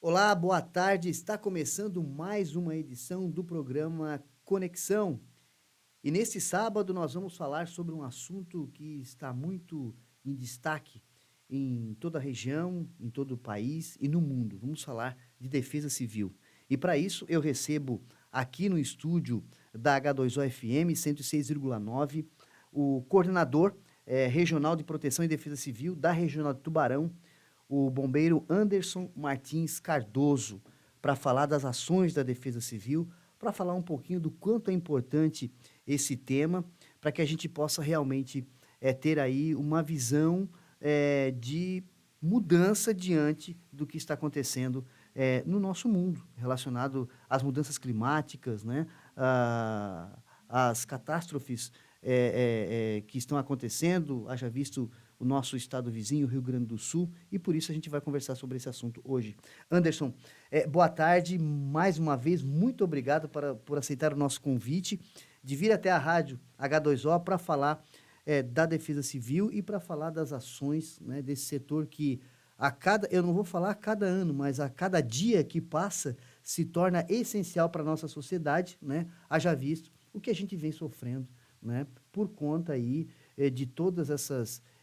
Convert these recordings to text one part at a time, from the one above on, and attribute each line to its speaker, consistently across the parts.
Speaker 1: Olá, boa tarde. Está começando mais uma edição do programa Conexão. E neste sábado nós vamos falar sobre um assunto que está muito em destaque em toda a região, em todo o país e no mundo. Vamos falar de defesa civil. E para isso eu recebo aqui no estúdio da H2O FM 106,9 o coordenador regional de proteção e defesa civil da Regional de Tubarão, o bombeiro Anderson Martins Cardoso, para falar das ações da Defesa Civil, para falar um pouquinho do quanto é importante esse tema, para que a gente possa realmente ter aí uma visão de mudança diante do que está acontecendo no nosso mundo, relacionado às mudanças climáticas, né? Às catástrofes que estão acontecendo, haja visto o nosso estado vizinho, Rio Grande do Sul, e por isso a gente vai conversar sobre esse assunto hoje. Anderson, boa tarde, mais uma vez, muito obrigado por aceitar o nosso convite de vir até a rádio H2O para falar da Defesa Civil e para falar das ações, né, desse setor que eu não vou falar a cada ano, mas a cada dia que passa se torna essencial para a nossa sociedade, né? Haja visto o que a gente vem sofrendo, né, por conta aí de todas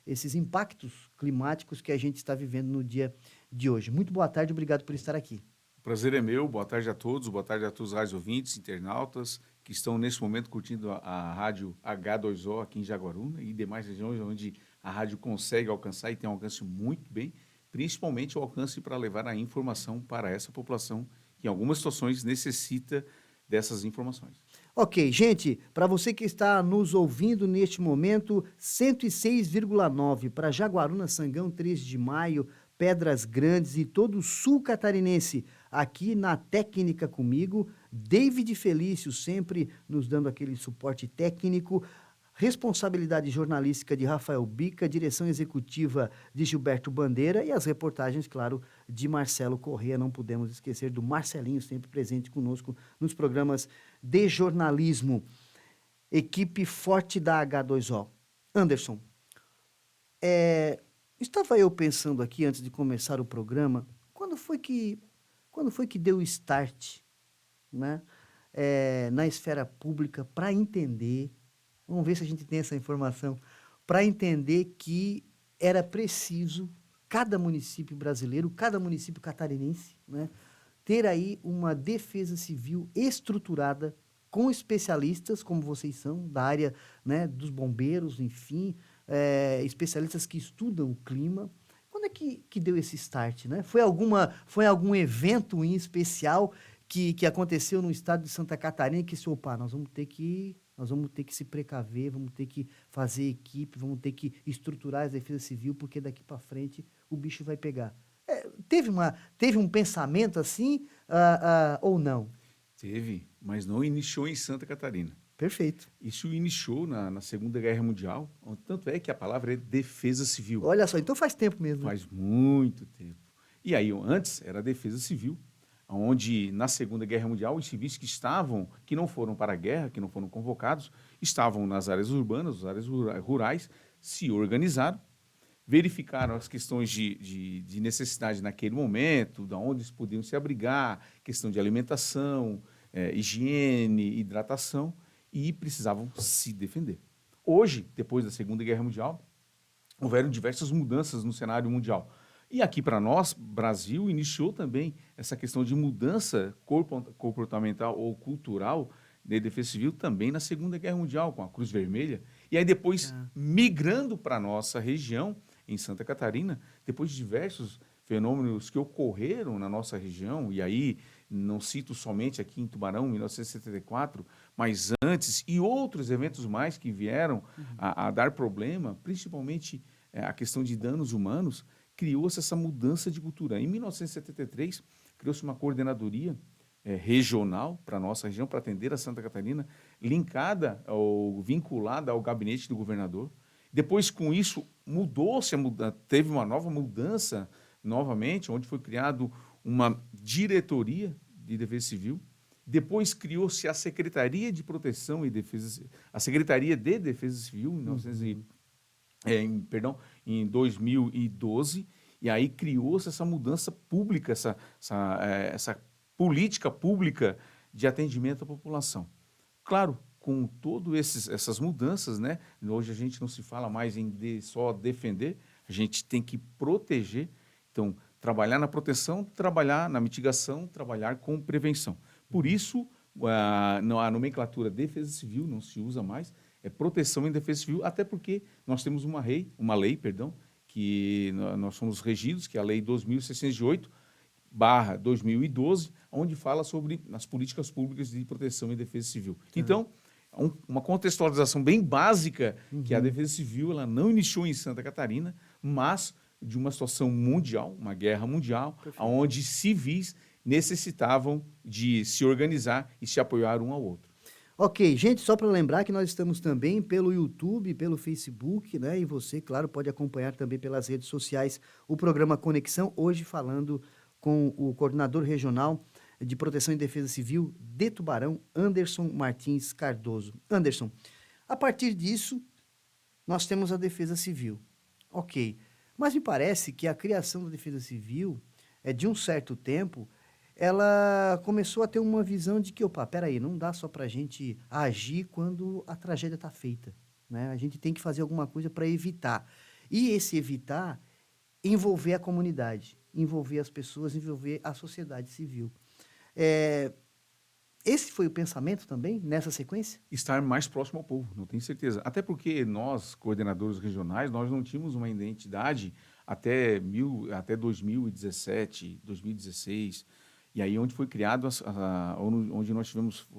Speaker 1: esses impactos climáticos que a gente está vivendo no dia de hoje. Muito boa tarde, obrigado por estar aqui.
Speaker 2: O prazer é meu, boa tarde a todos os rádios ouvintes, internautas que estão nesse momento curtindo a rádio H2O aqui em Jaguaruna e demais regiões onde a rádio consegue alcançar e tem um alcance muito bem, principalmente o alcance para levar a informação para essa população que em algumas situações necessita dessas informações.
Speaker 1: Ok, gente, para você que está nos ouvindo neste momento, 106,9 para Jaguaruna, Sangão, 3 de Maio, Pedras Grandes e todo o sul catarinense, aqui na técnica comigo, David Felício, sempre nos dando aquele suporte técnico, responsabilidade jornalística de Rafael Bica, direção executiva de Gilberto Bandeira e as reportagens, claro, de Marcelo Corrêa. Não podemos esquecer do Marcelinho, sempre presente conosco nos programas de jornalismo. Equipe forte da H2O. Anderson, estava eu pensando aqui antes de começar o programa, quando foi que, quando foi que deu o start, né, na esfera pública para entender, vamos ver se a gente tem essa informação, para entender que era preciso cada município brasileiro, cada município catarinense, né, ter aí uma defesa civil estruturada com especialistas, como vocês são, da área, né, dos bombeiros, enfim, especialistas que estudam o clima. Quando é que deu esse start, né? Foi algum evento em especial que aconteceu no estado de Santa Catarina que se, opa, nós vamos ter que se precaver, vamos ter que fazer equipe, vamos ter que estruturar a defesa civil, porque daqui para frente o bicho vai pegar. Teve um pensamento assim, ou não?
Speaker 2: Teve, mas não iniciou em Santa Catarina.
Speaker 1: Perfeito.
Speaker 2: Isso iniciou na Segunda Guerra Mundial, tanto é que a palavra é defesa civil.
Speaker 1: Olha só, então faz tempo mesmo, né?
Speaker 2: Faz muito tempo. E aí, antes era a Defesa Civil, onde na Segunda Guerra Mundial os civis que não foram para a guerra, que não foram convocados, estavam nas áreas urbanas, nas áreas rurais, se organizaram, verificaram as questões de necessidade naquele momento, da onde eles podiam se abrigar, questão de alimentação, higiene, hidratação, e precisavam se defender. Hoje, depois da Segunda Guerra Mundial, houveram diversas mudanças no cenário mundial. E aqui para nós, Brasil, iniciou também essa questão de mudança comportamental ou cultural de defesa civil também na Segunda Guerra Mundial, com a Cruz Vermelha. E aí depois,
Speaker 1: Ah,
Speaker 2: migrando para a nossa região, em Santa Catarina, depois de diversos fenômenos que ocorreram na nossa região, e aí não cito somente aqui em Tubarão, 1974, mas antes, e outros eventos mais que vieram
Speaker 1: uhum.
Speaker 2: a dar problema, principalmente a questão de danos humanos, criou-se essa mudança de cultura. Em 1973, criou-se uma coordenadoria regional para a nossa região, para atender a Santa Catarina, linkada ou vinculada ao gabinete do governador. Depois, com isso, teve uma nova mudança novamente, onde foi criado uma diretoria de defesa civil. Depois criou-se a Secretaria de Proteção e Defesa, a Secretaria de Defesa Civil, em
Speaker 1: Uhum.
Speaker 2: em 2012, E aí criou-se essa mudança pública, essa política pública de atendimento à população. Claro, com todas essas mudanças, né? Hoje a gente não se fala mais em só defender, a gente tem que proteger. Então, trabalhar na proteção, trabalhar na mitigação, trabalhar com prevenção. Por isso, a nomenclatura defesa civil não se usa mais, é proteção em defesa civil, até porque nós temos uma lei, perdão, que nós somos regidos, que é a Lei 2608/2012, onde fala sobre as políticas públicas de proteção e defesa civil. Então, uma contextualização bem básica, que a defesa civil ela não iniciou em Santa Catarina, mas de uma situação mundial, uma guerra mundial, onde civis necessitavam de se organizar e se apoiar um ao outro.
Speaker 1: Ok, gente, só para lembrar que nós estamos também pelo YouTube, pelo Facebook, né? E você, claro, pode acompanhar também pelas redes sociais o programa Conexão, hoje falando com o coordenador regional de Proteção e Defesa Civil de Tubarão, Anderson Martins Cardoso. Anderson, a partir disso, nós temos a Defesa Civil. Ok, mas me parece que a criação da Defesa Civil, de um certo tempo, ela começou a ter uma visão de que, opa, peraí, não dá só para a gente agir quando a tragédia está feita, né? A gente tem que fazer alguma coisa para evitar. E esse evitar, envolver a comunidade, envolver as pessoas, envolver a sociedade civil. Esse foi o pensamento também, nessa sequência?
Speaker 2: Estar mais próximo ao povo, não tenho certeza. Até porque nós, coordenadores regionais, nós não tínhamos uma identidade até 2017, 2016, e aí onde foi criado, onde nós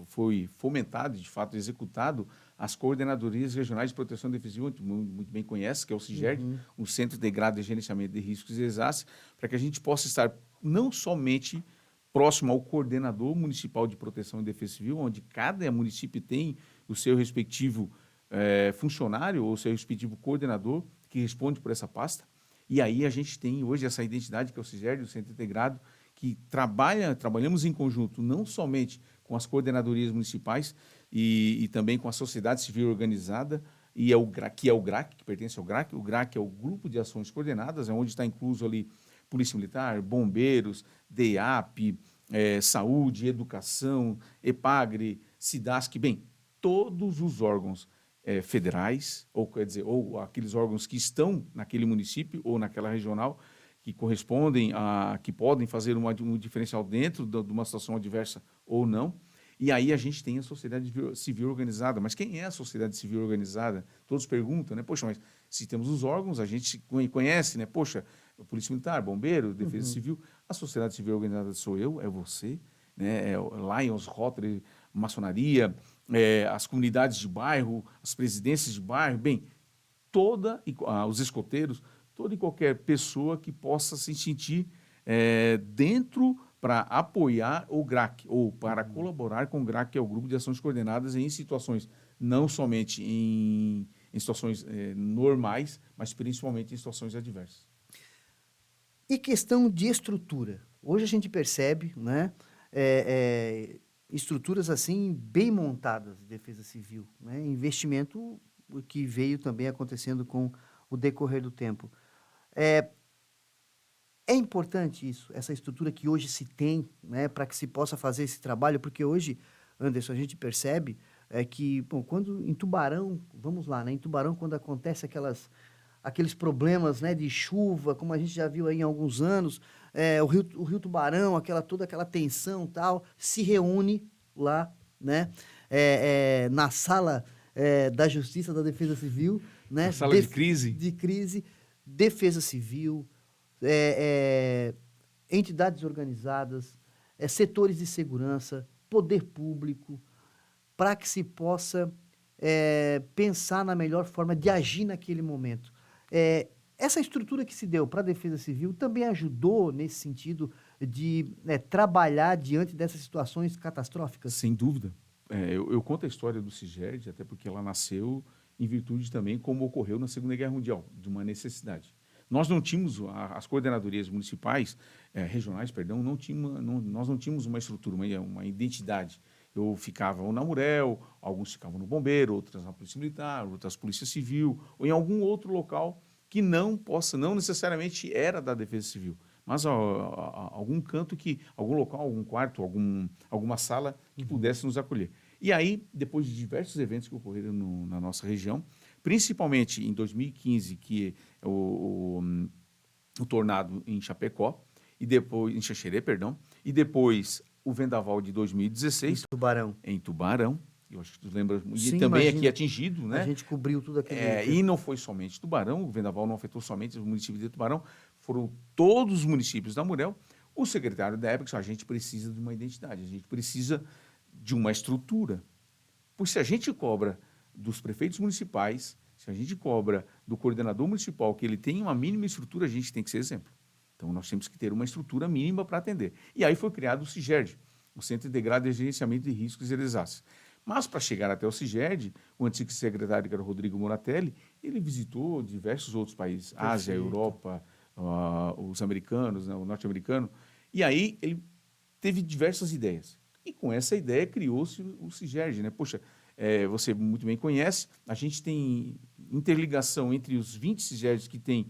Speaker 2: foi fomentado, de fato executado, as coordenadorias regionais de proteção defensiva, muito bem conhece, que é o CIGERD, o Centro Integrado de Gerenciamento de Riscos e Desastres, para que a gente possa estar não somente próximo ao coordenador municipal de proteção e defesa civil, onde cada município tem o seu respectivo funcionário ou seu respectivo coordenador que responde por essa pasta. E aí a gente tem hoje essa identidade que é o CIGERD, o Centro Integrado, que trabalhamos em conjunto não somente com as coordenadorias municipais e também com a sociedade civil organizada, e que é o GRAC, que pertence ao GRAC. O GRAC é o Grupo de Ações Coordenadas, é onde está incluso ali Polícia Militar, Bombeiros, DEAP, Saúde, Educação, EPAGRE, SIDASC, bem, todos os órgãos federais, ou quer dizer, ou aqueles órgãos que estão naquele município ou naquela regional, que correspondem que podem fazer um diferencial dentro de uma situação adversa ou não. E aí a gente tem a sociedade civil organizada. Mas quem é a sociedade civil organizada? Todos perguntam, né? Poxa, mas se temos os órgãos, a gente conhece, né? Poxa, Polícia Militar, Bombeiro, Defesa Civil. A sociedade civil organizada sou eu, é você, né? É o Lions, Rotary, Maçonaria, as comunidades de bairro, as presidências de bairro, bem, os escoteiros, toda e qualquer pessoa que possa se sentir dentro para apoiar o GRAC ou para colaborar com o GRAC, que é o Grupo de Ações Coordenadas, em situações, não somente em situações normais, mas principalmente em situações adversas.
Speaker 1: E questão de estrutura. Hoje a gente percebe, né, estruturas assim bem montadas de defesa civil, né, investimento que veio também acontecendo com o decorrer do tempo. É importante isso, essa estrutura que hoje se tem, né, para que se possa fazer esse trabalho, porque hoje, Anderson, a gente percebe que, bom, quando em Tubarão, vamos lá, né, em Tubarão, quando acontece aqueles problemas, né, de chuva, como a gente já viu aí em alguns anos, o rio Tubarão, toda aquela tensão tal, se reúne lá, né, na sala da Justiça da Defesa Civil, né,
Speaker 2: Na sala de crise.
Speaker 1: Defesa Civil, entidades organizadas, setores de segurança, poder público, para que se possa pensar na melhor forma de agir naquele momento. Essa estrutura que se deu para a Defesa Civil também ajudou nesse sentido de trabalhar diante dessas situações catastróficas?
Speaker 2: Sem dúvida. Eu conto a história do CIGERD, até porque ela nasceu em virtude também, como ocorreu na Segunda Guerra Mundial, de uma necessidade. Nós não tínhamos, as coordenadorias municipais, regionais, perdão, nós não tínhamos uma estrutura, uma identidade. Eu ficava ou na Murel, alguns ficavam no Bombeiro, outras na Polícia Militar, outras Polícia Civil, ou em algum outro local que não necessariamente era da Defesa Civil, mas algum canto algum local, algum quarto, alguma sala que pudesse nos acolher. E aí, depois de diversos eventos que ocorreram na nossa região, principalmente em 2015, que é o tornado em Chapecó, e depois em Xaxerê, perdão, e depois o vendaval de 2016
Speaker 1: Em Tubarão.
Speaker 2: em Tubarão. Eu acho que tu lembra, e
Speaker 1: Sim,
Speaker 2: também
Speaker 1: imagina.
Speaker 2: aqui atingido,
Speaker 1: A
Speaker 2: né?
Speaker 1: gente cobriu tudo aquele...
Speaker 2: E não foi somente Tubarão, o vendaval não afetou somente os municípios de Tubarão, foram todos os municípios da Murel. O secretário da época disse: a gente precisa de uma identidade, a gente precisa de uma estrutura. Pois se a gente cobra dos prefeitos municipais, se a gente cobra do coordenador municipal que ele tenha uma mínima estrutura, a gente tem que ser exemplo. Então, nós temos que ter uma estrutura mínima para atender. E aí foi criado o CIGERD, o Centro Integrado de Gerenciamento de Riscos e Desastres. Mas, para chegar até o CIGERD, o antigo secretário, que era o Rodrigo Moratelli, ele visitou diversos outros países, Ásia, Europa, os americanos, né, o norte-americano, e aí ele teve diversas ideias. E com essa ideia criou-se o CIGERD, né? Poxa, você muito bem conhece, a gente tem interligação entre os 20 CIGERDs que tem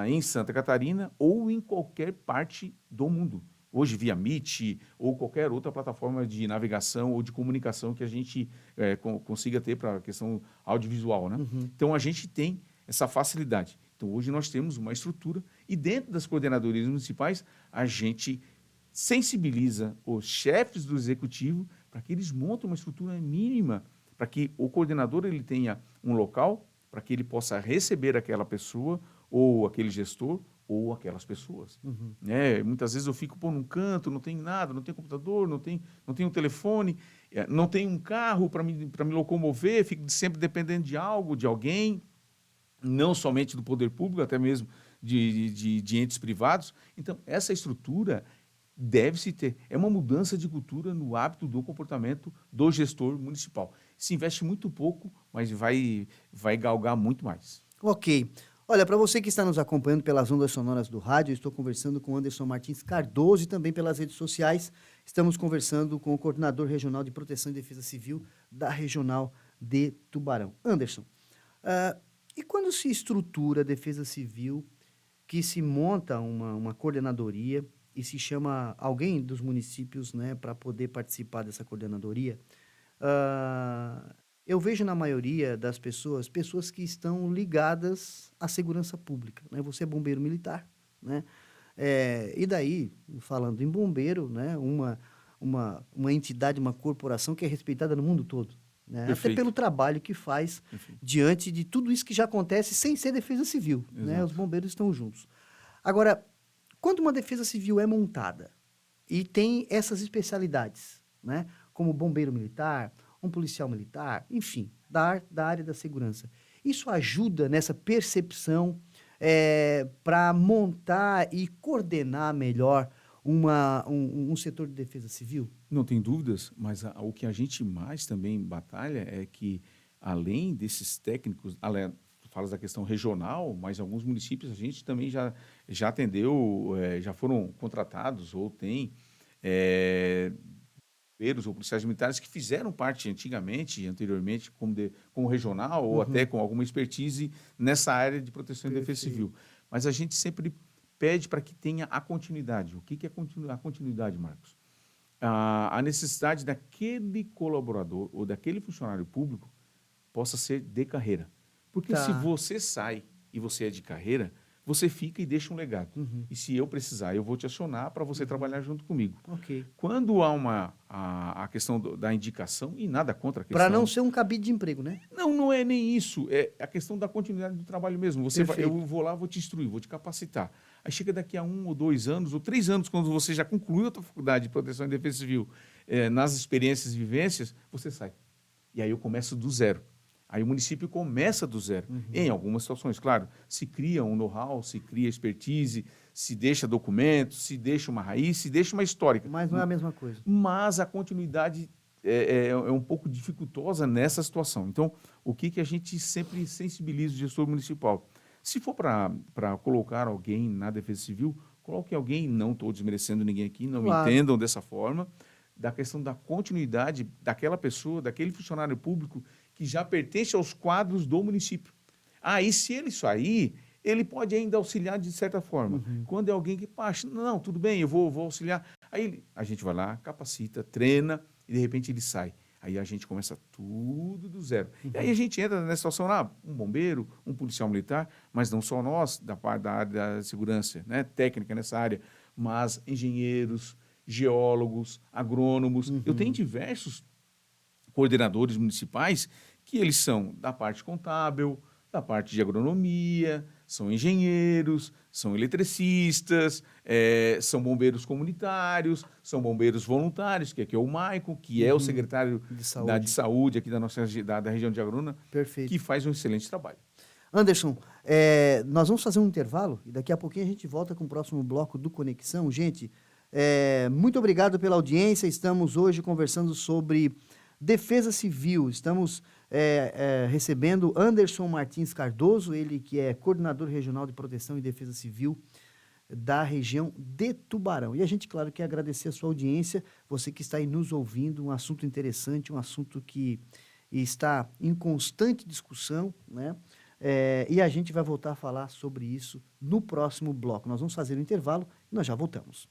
Speaker 2: em Santa Catarina ou em qualquer parte do mundo. Hoje, via Meet ou qualquer outra plataforma de navegação ou de comunicação que a gente consiga ter para a questão audiovisual, né? Então, a gente tem essa facilidade. Então, hoje nós temos uma estrutura e dentro das coordenadorias municipais, a gente sensibiliza os chefes do executivo para que eles montem uma estrutura mínima, para que o coordenador ele tenha um local para que ele possa receber aquela pessoa ou aquele gestor ou aquelas pessoas. Muitas vezes eu fico num canto, não tem nada, não tem computador, não tem um telefone, não tem um carro para me locomover, fico sempre dependendo de algo, de alguém, não somente do poder público, até mesmo de entes privados. Então, essa estrutura deve-se ter. É uma mudança de cultura no hábito do comportamento do gestor municipal. Se investe muito pouco, mas vai galgar muito mais.
Speaker 1: Ok. Olha, para você que está nos acompanhando pelas ondas sonoras do rádio, eu estou conversando com Anderson Martins Cardoso e também pelas redes sociais. Estamos conversando com o coordenador regional de Proteção e Defesa Civil da Regional de Tubarão. Anderson, e quando se estrutura a Defesa Civil, que se monta uma coordenadoria e se chama alguém dos municípios, né, para poder participar dessa coordenadoria, eu vejo na maioria das pessoas que estão ligadas à segurança pública, né? Você é bombeiro militar, né? E daí, falando em bombeiro, né, uma entidade, uma corporação que é respeitada no mundo todo, né? Até pelo trabalho que faz diante de tudo isso que já acontece sem ser defesa civil, né? Os bombeiros estão juntos. Agora, quando uma defesa civil é montada e tem essas especialidades, né, como bombeiro militar, um policial militar, enfim, da área da segurança, isso ajuda nessa percepção para montar e coordenar melhor um setor de defesa civil?
Speaker 2: Não tem dúvidas, mas o que a gente mais também batalha é que, além desses técnicos, falas da questão regional, mas alguns municípios a gente também já atendeu, já foram contratados ou tem bombeiros ou policiais militares que fizeram parte anteriormente, como regional ou até com alguma expertise nessa área de proteção e defesa civil. Mas a gente sempre pede para que tenha a continuidade. O que é a continuidade, Marcos? A necessidade daquele colaborador ou daquele funcionário público possa ser de carreira. Porque se você sai e você é de carreira, você fica e deixa um legado. E se eu precisar, eu vou te acionar para você trabalhar junto comigo.
Speaker 1: Okay.
Speaker 2: Quando há a questão da indicação, e nada contra a questão...
Speaker 1: Para não ser um cabide de emprego, né?
Speaker 2: Não é nem isso. É a questão da continuidade do trabalho mesmo. Eu vou lá, vou te instruir, vou te capacitar. Aí chega daqui a 1 ou 2 anos, ou 3 anos, quando você já concluiu a tua faculdade de Proteção e Defesa Civil, nas experiências e vivências, você sai. E aí eu começo do zero. Aí o município começa do zero. Em algumas situações, claro, se cria um know-how, se cria expertise, se deixa documentos, se deixa uma raiz, se deixa uma histórica.
Speaker 1: Mas não é a mesma coisa.
Speaker 2: Mas a continuidade é um pouco dificultosa nessa situação. Então, o que a gente sempre sensibiliza o gestor municipal? Se for para colocar alguém na Defesa Civil, coloque alguém, não estou desmerecendo ninguém aqui, não me entendam dessa forma, da questão da continuidade daquela pessoa, daquele funcionário público que já pertence aos quadros do município. E se ele sair, ele pode ainda auxiliar de certa forma.
Speaker 1: Uhum.
Speaker 2: Quando é alguém que, pá, não, tudo bem, eu vou auxiliar. Aí a gente vai lá, capacita, treina e de repente ele sai. Aí a gente começa tudo do zero. E aí a gente entra nessa situação lá, um bombeiro, um policial militar, mas não só nós, da parte da área da segurança, né, técnica nessa área, mas engenheiros, geólogos, agrônomos. Eu tenho
Speaker 1: Uhum.
Speaker 2: diversos coordenadores municipais que eles são da parte contábil, da parte de agronomia, são engenheiros, são eletricistas, são bombeiros comunitários, são bombeiros voluntários, que aqui é o Maicon, que é o
Speaker 1: Uhum.
Speaker 2: secretário
Speaker 1: De
Speaker 2: de
Speaker 1: saúde.
Speaker 2: saúde aqui da nossa da região de Agrona, que
Speaker 1: Perfeito.
Speaker 2: faz um excelente trabalho.
Speaker 1: Anderson, nós vamos fazer um intervalo e daqui a pouquinho a gente volta com o próximo bloco do Conexão. Gente, muito obrigado pela audiência. Estamos hoje conversando sobre defesa civil. Estamos recebendo Anderson Martins Cardoso, ele que é coordenador regional de proteção e defesa civil da região de Tubarão. E a gente, claro, quer agradecer a sua audiência, você que está aí nos ouvindo, um assunto interessante, um assunto que está em constante discussão, né? E a gente vai voltar a falar sobre isso no próximo bloco. Nós vamos fazer um intervalo e nós já voltamos.